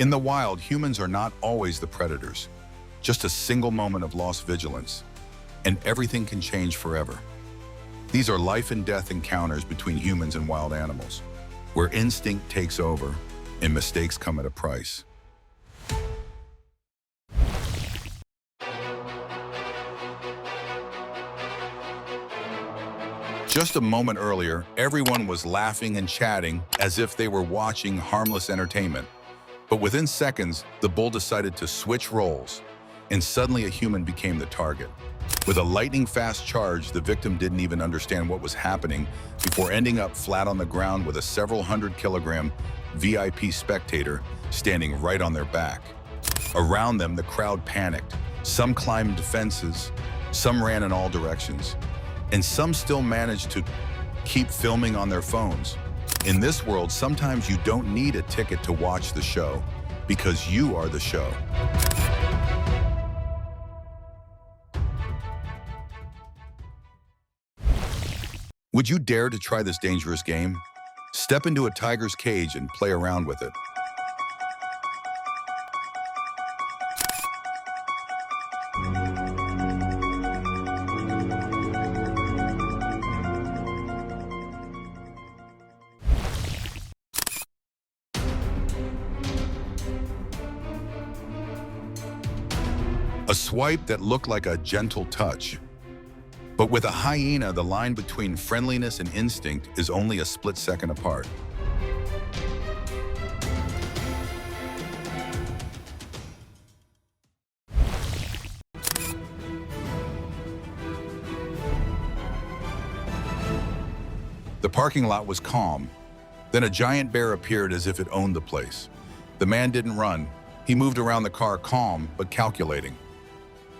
In the wild, humans are not always the predators. Just a single moment of lost vigilance, and everything can change forever. These are life and death encounters between humans and wild animals, where instinct takes over and mistakes come at a price. Just a moment earlier, everyone was laughing and chatting as if they were watching harmless entertainment. But within seconds, the bull decided to switch roles, and suddenly a human became the target. With a lightning-fast charge, the victim didn't even understand what was happening before ending up flat on the ground with a several hundred-kilogram VIP spectator standing right on their back. Around them, the crowd panicked. Some climbed fences, some ran in all directions, and some still managed to keep filming on their phones. In this world, sometimes you don't need a ticket to watch the show, because you are the show. Would you dare to try this dangerous game? Step into a tiger's cage and play around with it. A swipe that looked like a gentle touch. But with a hyena, the line between friendliness and instinct is only a split second apart. The parking lot was calm. Then a giant bear appeared as if it owned the place. The man didn't run. He moved around the car, calm but calculating.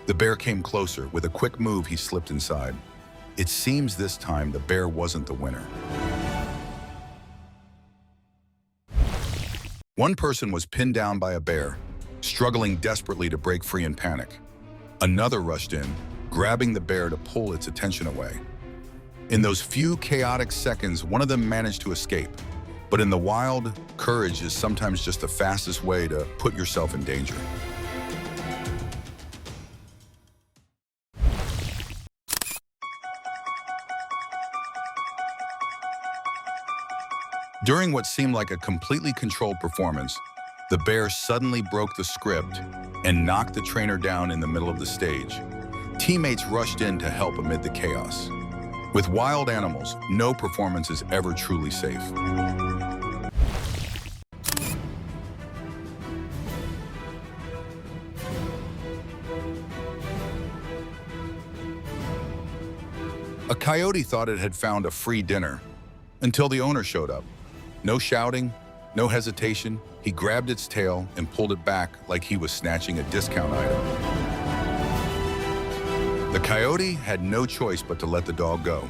The bear came closer. With a quick move, he slipped inside. It seems this time the bear wasn't the winner. One person was pinned down by a bear, struggling desperately to break free in panic. Another rushed in, grabbing the bear to pull its attention away. In those few chaotic seconds, one of them managed to escape. But in the wild, courage is sometimes just the fastest way to put yourself in danger. During what seemed like a completely controlled performance, the bear suddenly broke the script and knocked the trainer down in the middle of the stage. Teammates rushed in to help amid the chaos. With wild animals, no performance is ever truly safe. A coyote thought it had found a free dinner until the owner showed up. No shouting, no hesitation. He grabbed its tail and pulled it back like he was snatching a discount item. The coyote had no choice but to let the dog go.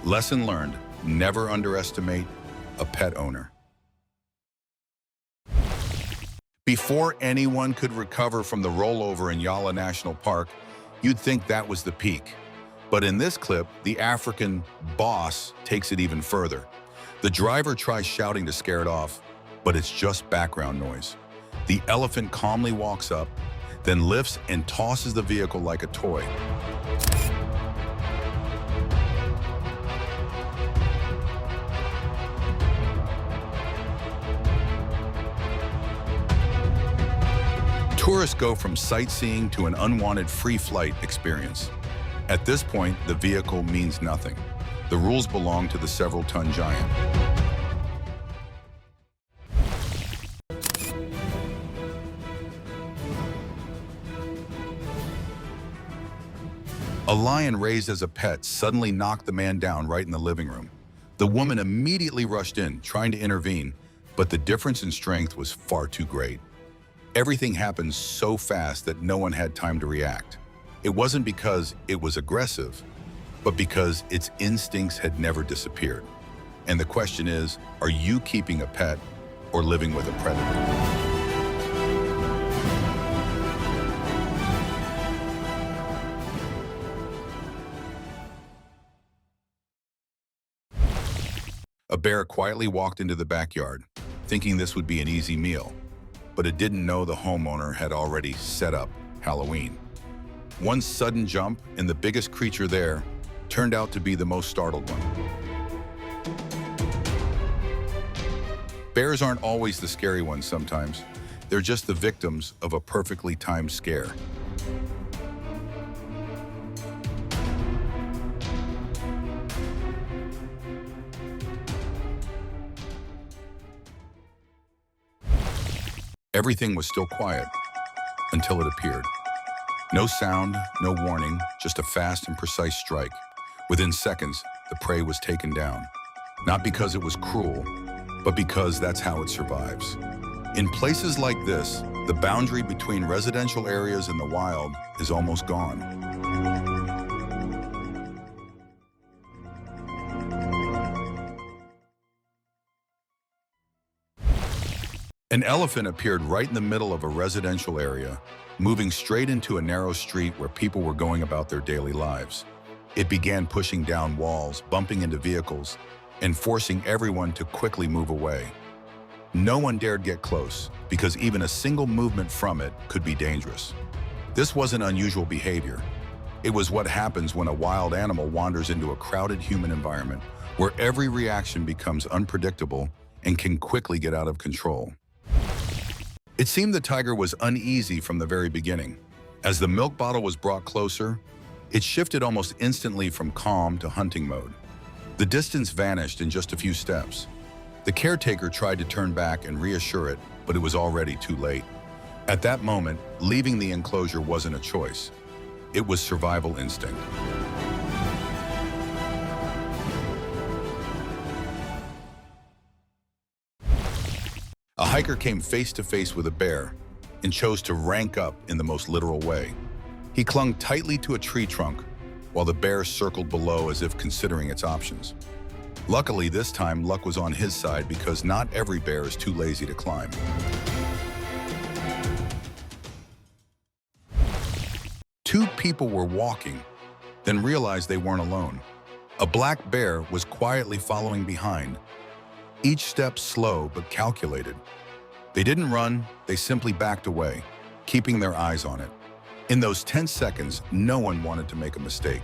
Lesson learned, never underestimate a pet owner. Before anyone could recover from the rollover in Yala National Park, you'd think that was the peak. But in this clip, the African boss takes it even further. The driver tries shouting to scare it off, but it's just background noise. The elephant calmly walks up, then lifts and tosses the vehicle like a toy. Tourists go from sightseeing to an unwanted free flight experience. At this point, the vehicle means nothing. The rules belong to the several-ton giant. A lion raised as a pet suddenly knocked the man down right in the living room. The woman immediately rushed in, trying to intervene, but the difference in strength was far too great. Everything happened so fast that no one had time to react. It wasn't because it was aggressive, but because its instincts had never disappeared. And the question is, are you keeping a pet or living with a predator? A bear quietly walked into the backyard, thinking this would be an easy meal. but it didn't know the homeowner had already set up Halloween. One sudden jump, and the biggest creature there turned out to be the most startled one. Bears aren't always the scary ones sometimes. They're just the victims of a perfectly timed scare. Everything was still quiet until it appeared. No sound, no warning, just a fast and precise strike. Within seconds, the prey was taken down. Not because it was cruel, but because that's how it survives. In places like this, the boundary between residential areas and the wild is almost gone. An elephant appeared right in the middle of a residential area, moving straight into a narrow street where people were going about their daily lives. It began pushing down walls, bumping into vehicles, and forcing everyone to quickly move away. No one dared get close, because even a single movement from it could be dangerous. This wasn't unusual behavior. It was what happens when a wild animal wanders into a crowded human environment, where every reaction becomes unpredictable and can quickly get out of control. It seemed the tiger was uneasy from the very beginning. As the milk bottle was brought closer, it shifted almost instantly from calm to hunting mode. The distance vanished in just a few steps. The caretaker tried to turn back and reassure it, but it was already too late. At that moment, leaving the enclosure wasn't a choice. It was survival instinct. A hiker came face to face with a bear and chose to rank up in the most literal way. He clung tightly to a tree trunk while the bear circled below as if considering its options. Luckily, this time luck was on his side because not every bear is too lazy to climb. Two people were walking, then realized they weren't alone. A black bear was quietly following behind, each step slow but calculated. They didn't run, they simply backed away, keeping their eyes on it. In those 10 seconds, no one wanted to make a mistake.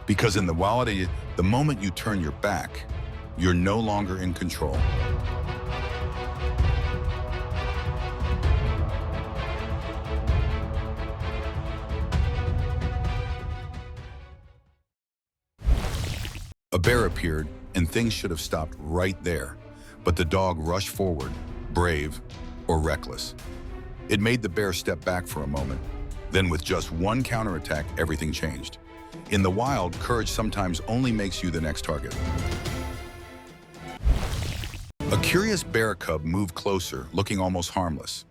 Because in the wild, the moment you turn your back, you're no longer in control. A bear appeared, and things should have stopped right there. But the dog rushed forward, brave or reckless. It made the bear step back for a moment. Then with just one counterattack, everything changed. In the wild, courage sometimes only makes you the next target. A curious bear cub moved closer, looking almost harmless.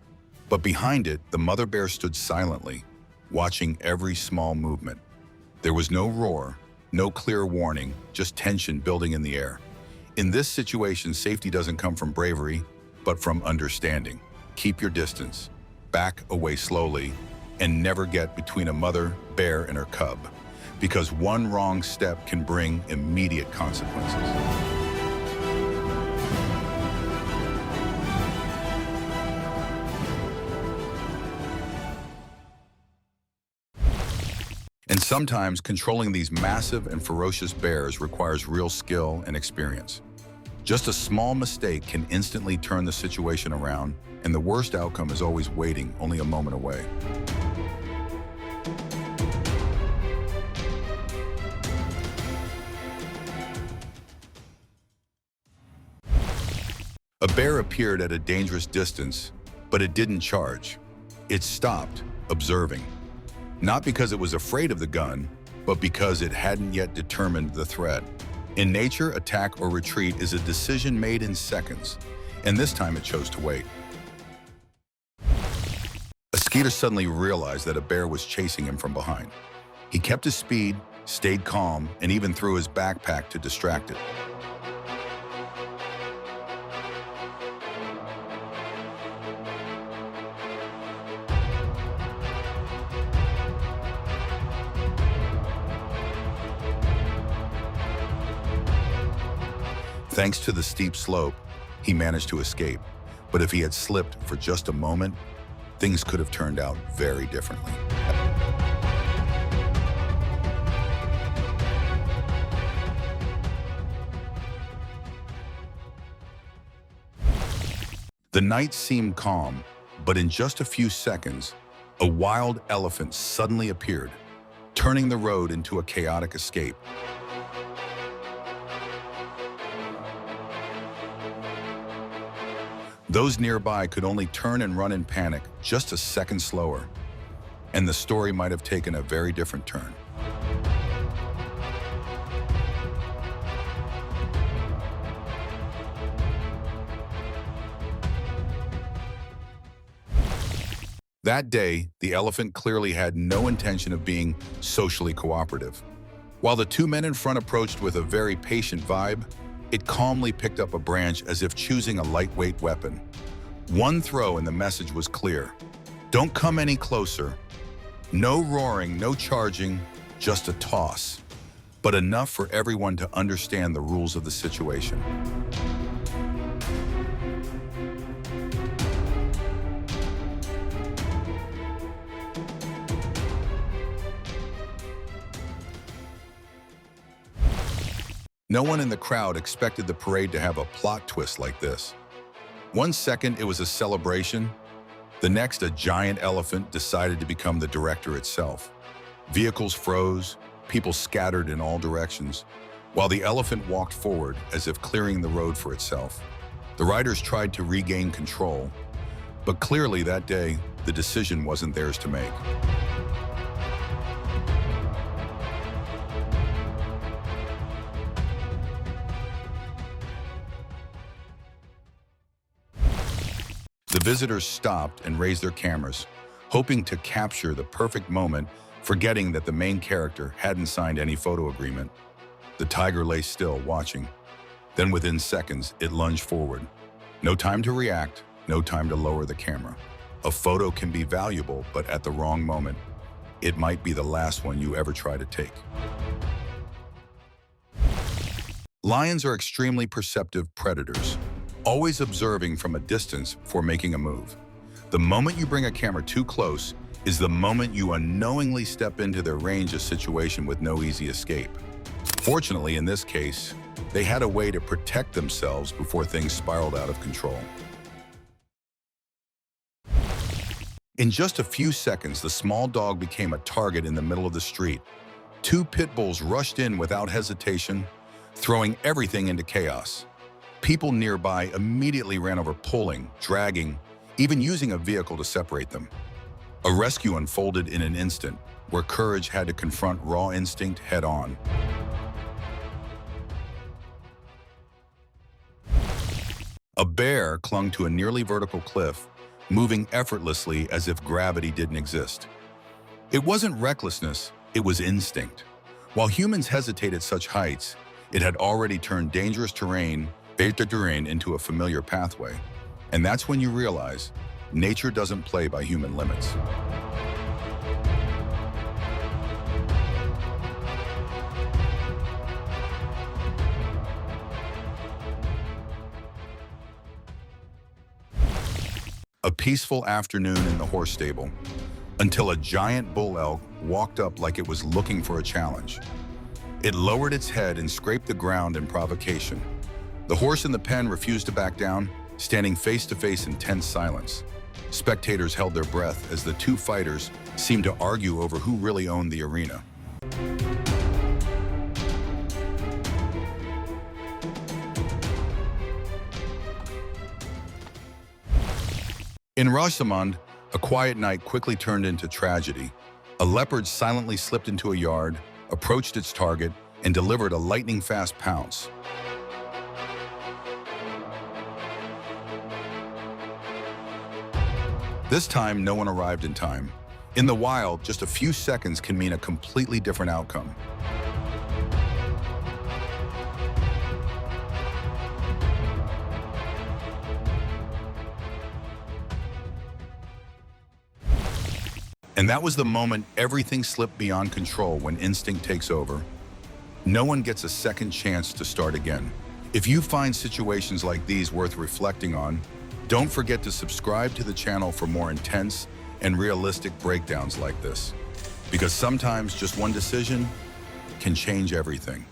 But behind it, the mother bear stood silently, watching every small movement. There was no roar, no clear warning, just tension building in the air. In this situation, safety doesn't come from bravery, but from understanding. Keep your distance, back away slowly, and never get between a mother bear and her cub, because one wrong step can bring immediate consequences. And sometimes controlling these massive and ferocious bears requires real skill and experience. Just a small mistake can instantly turn the situation around, and the worst outcome is always waiting, only a moment away. A bear appeared at a dangerous distance, but it didn't charge. It stopped, observing. Not because it was afraid of the gun, but because it hadn't yet determined the threat. In nature, attack or retreat is a decision made in seconds, and this time it chose to wait. A skeeter suddenly realized that a bear was chasing him from behind. He kept his speed, stayed calm, and even threw his backpack to distract it. Thanks to the steep slope, he managed to escape. But if he had slipped for just a moment, things could have turned out very differently. The night seemed calm, but in just a few seconds, a wild elephant suddenly appeared, turning the road into a chaotic escape. Those nearby could only turn and run in panic just a second slower, and the story might have taken a very different turn. That day, the elephant clearly had no intention of being socially cooperative. While the two men in front approached with a very patient vibe, it calmly picked up a branch as if choosing a lightweight weapon. One throw and the message was clear. Don't come any closer. No roaring, no charging, just a toss. But enough for everyone to understand the rules of the situation. No one in the crowd expected the parade to have a plot twist like this. One second it was a celebration, the next a giant elephant decided to become the director itself. Vehicles froze, people scattered in all directions, while the elephant walked forward as if clearing the road for itself. The riders tried to regain control, but clearly that day, the decision wasn't theirs to make. The visitors stopped and raised their cameras, hoping to capture the perfect moment, forgetting that the main character hadn't signed any photo agreement. The tiger lay still, watching. Then within seconds, it lunged forward. No time to react, no time to lower the camera. A photo can be valuable, but at the wrong moment, it might be the last one you ever try to take. Lions are extremely perceptive predators, always observing from a distance before making a move. The moment you bring a camera too close is the moment you unknowingly step into their range of situation with no easy escape. Fortunately, in this case, they had a way to protect themselves before things spiraled out of control. In just a few seconds, the small dog became a target in the middle of the street. Two pit bulls rushed in without hesitation, throwing everything into chaos. People nearby immediately ran over, pulling, dragging, even using a vehicle to separate them. A rescue unfolded in an instant, where courage had to confront raw instinct head-on. A bear clung to a nearly vertical cliff, moving effortlessly as if gravity didn't exist. It wasn't recklessness, it was instinct. While humans hesitate at such heights, it had already turned dangerous terrain into a familiar pathway. And that's when you realize nature doesn't play by human limits. A peaceful afternoon in the horse stable, until a giant bull elk walked up like it was looking for a challenge. It lowered its head and scraped the ground in provocation. The horse in the pen refused to back down, standing face to face in tense silence. Spectators held their breath as the two fighters seemed to argue over who really owned the arena. In Rosamond, a quiet night quickly turned into tragedy. A leopard silently slipped into a yard, approached its target, and delivered a lightning-fast pounce. This time, no one arrived in time. In the wild, just a few seconds can mean a completely different outcome. And that was the moment everything slipped beyond control when instinct takes over. No one gets a second chance to start again. If you find situations like these worth reflecting on, Don't forget to subscribe to the channel for more intense and realistic breakdowns like this, because sometimes just one decision can change everything.